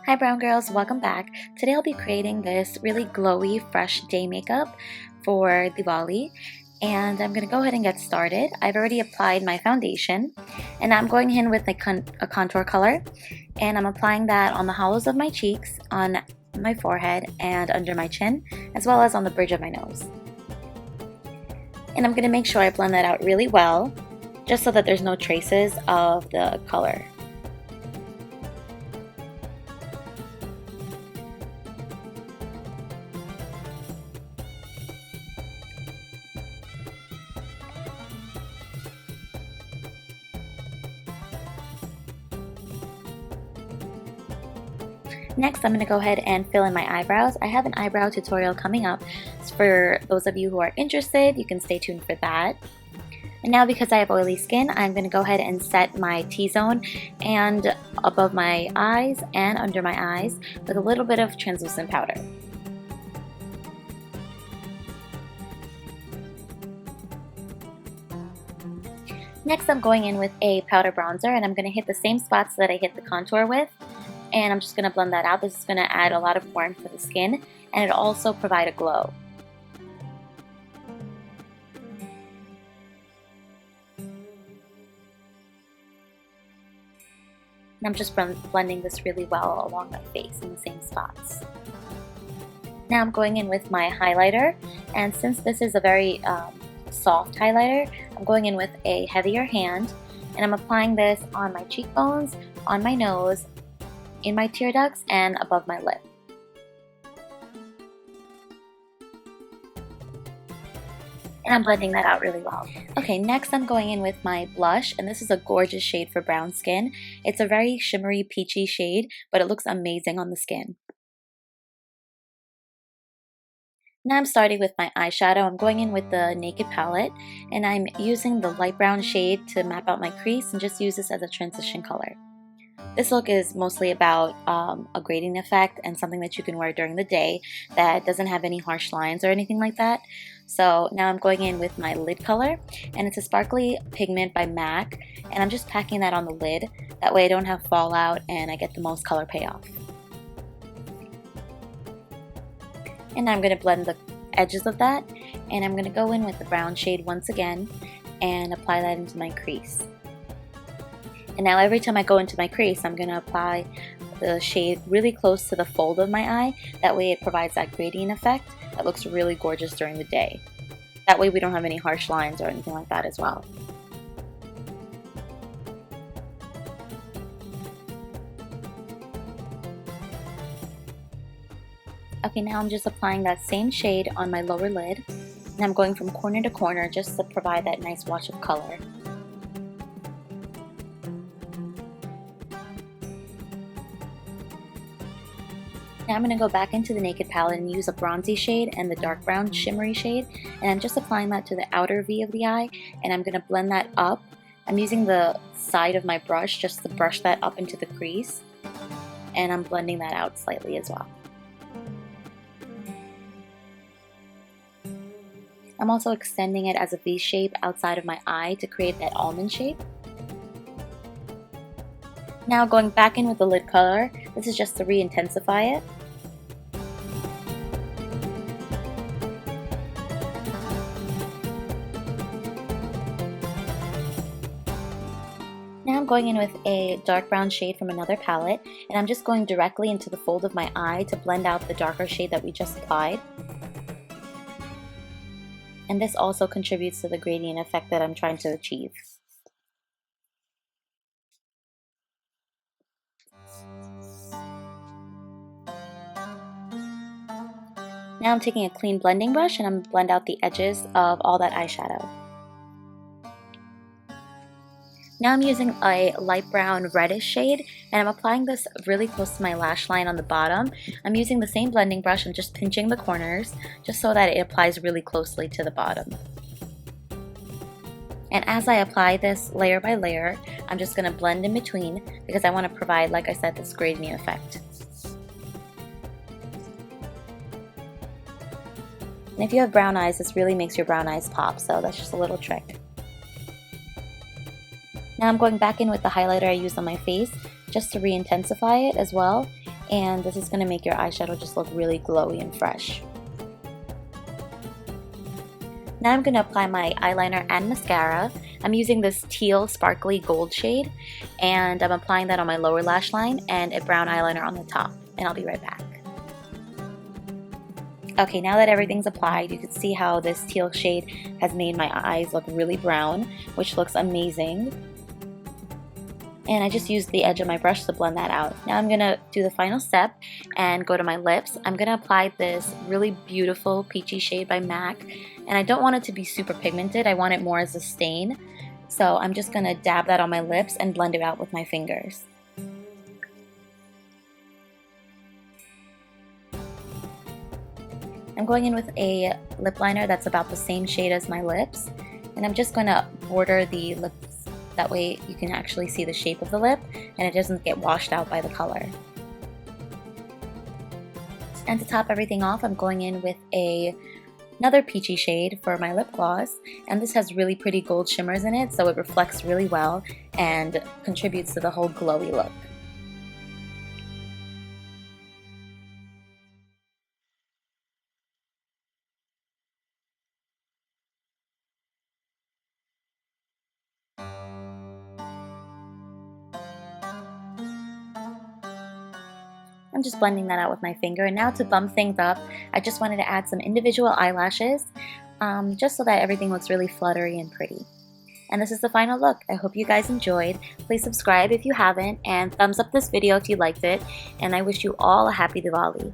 Hi brown girls, welcome back. Today I'll be creating this really glowy fresh day makeup for Diwali, and I'm going to go ahead and get started. I've already applied my foundation and I'm going in with a contour color, and I'm applying that on the hollows of my cheeks, on my forehead, and under my chin, as well as on the bridge of my nose. And I'm going to make sure I blend that out really well, just so that there's no traces of the color. Next, I'm going to go ahead and fill in my eyebrows. I have an eyebrow tutorial coming up. So for those of you who are interested, you can stay tuned for that. And now, because I have oily skin, I'm going to go ahead and set my T-zone and above my eyes and under my eyes with a little bit of translucent powder. Next, I'm going in with a powder bronzer, and I'm going to hit the same spots that I hit the contour with. And I'm just going to blend that out. This is going to add a lot of warmth to the skin, and it'll also provide a glow. And I'm just blending this really well along my face in the same spots. Now I'm going in with my highlighter, and since this is a very soft highlighter, I'm going in with a heavier hand, and I'm applying this on my cheekbones, on my nose, in my tear ducts, and above my lip. And I'm blending that out really well. Okay, next I'm going in with my blush, and this is a gorgeous shade for brown skin. It's a very shimmery, peachy shade, but it looks amazing on the skin. Now I'm starting with my eyeshadow. I'm going in with the Naked palette, and I'm using the light brown shade to map out my crease and just use this as a transition color. This look is mostly about a grading effect and something that you can wear during the day that doesn't have any harsh lines or anything like that. So now I'm going in with my lid color, and it's a sparkly pigment by MAC, and I'm just packing that on the lid. That way I don't have fallout and I get the most color payoff. And now I'm going to blend the edges of that, and I'm going to go in with the brown shade once again and apply that into my crease. And now every time I go into my crease, I'm going to apply the shade really close to the fold of my eye. That way it provides that gradient effect that looks really gorgeous during the day. That way we don't have any harsh lines or anything like that as well. Okay, now I'm just applying that same shade on my lower lid. And I'm going from corner to corner just to provide that nice wash of color. Now I'm going to go back into the Naked palette and use a bronzy shade and the dark brown shimmery shade, and I'm just applying that to the outer V of the eye, and I'm going to blend that up. I'm using the side of my brush just to brush that up into the crease, and I'm blending that out slightly as well. I'm also extending it as a V shape outside of my eye to create that almond shape. Now going back in with the lid color, this is just to re-intensify it. Now I'm going in with a dark brown shade from another palette, and I'm just going directly into the fold of my eye to blend out the darker shade that we just applied. And this also contributes to the gradient effect that I'm trying to achieve. Now I'm taking a clean blending brush and I'm going to blend out the edges of all that eyeshadow. Now I'm using a light brown reddish shade, and I'm applying this really close to my lash line on the bottom. I'm using the same blending brush and just pinching the corners just so that it applies really closely to the bottom. And as I apply this layer by layer, I'm just going to blend in between because I want to provide, like I said, this gradient effect. And if you have brown eyes, this really makes your brown eyes pop, so that's just a little trick. Now I'm going back in with the highlighter I used on my face just to re-intensify it as well. and this is going to make your eyeshadow just look really glowy and fresh. Now I'm going to apply my eyeliner and mascara. I'm using this teal sparkly gold shade, and I'm applying that on my lower lash line and a brown eyeliner on the top, and I'll be right back. Okay, now that everything's applied, you can see how this teal shade has made my eyes look really brown, which looks amazing. And I just used the edge of my brush to blend that out. Now I'm going to do the final step and go to my lips. I'm going to apply this really beautiful peachy shade by MAC, and I don't want it to be super pigmented. I want it more as a stain. So I'm just going to dab that on my lips and blend it out with my fingers. I'm going in with a lip liner that's about the same shade as my lips, and I'm just going to border the lips. That way you can actually see the shape of the lip and it doesn't get washed out by the color. And to top everything off, I'm going in with another peachy shade for my lip gloss, and this has really pretty gold shimmers in it, so it reflects really well and contributes to the whole glowy look. I'm just blending that out with my finger, and now to bump things up, I just wanted to add some individual eyelashes, just so that everything looks really fluttery and pretty. And this is the final look. I hope you guys enjoyed. Please subscribe if you haven't, and thumbs up this video if you liked it, and I wish you all a happy Diwali.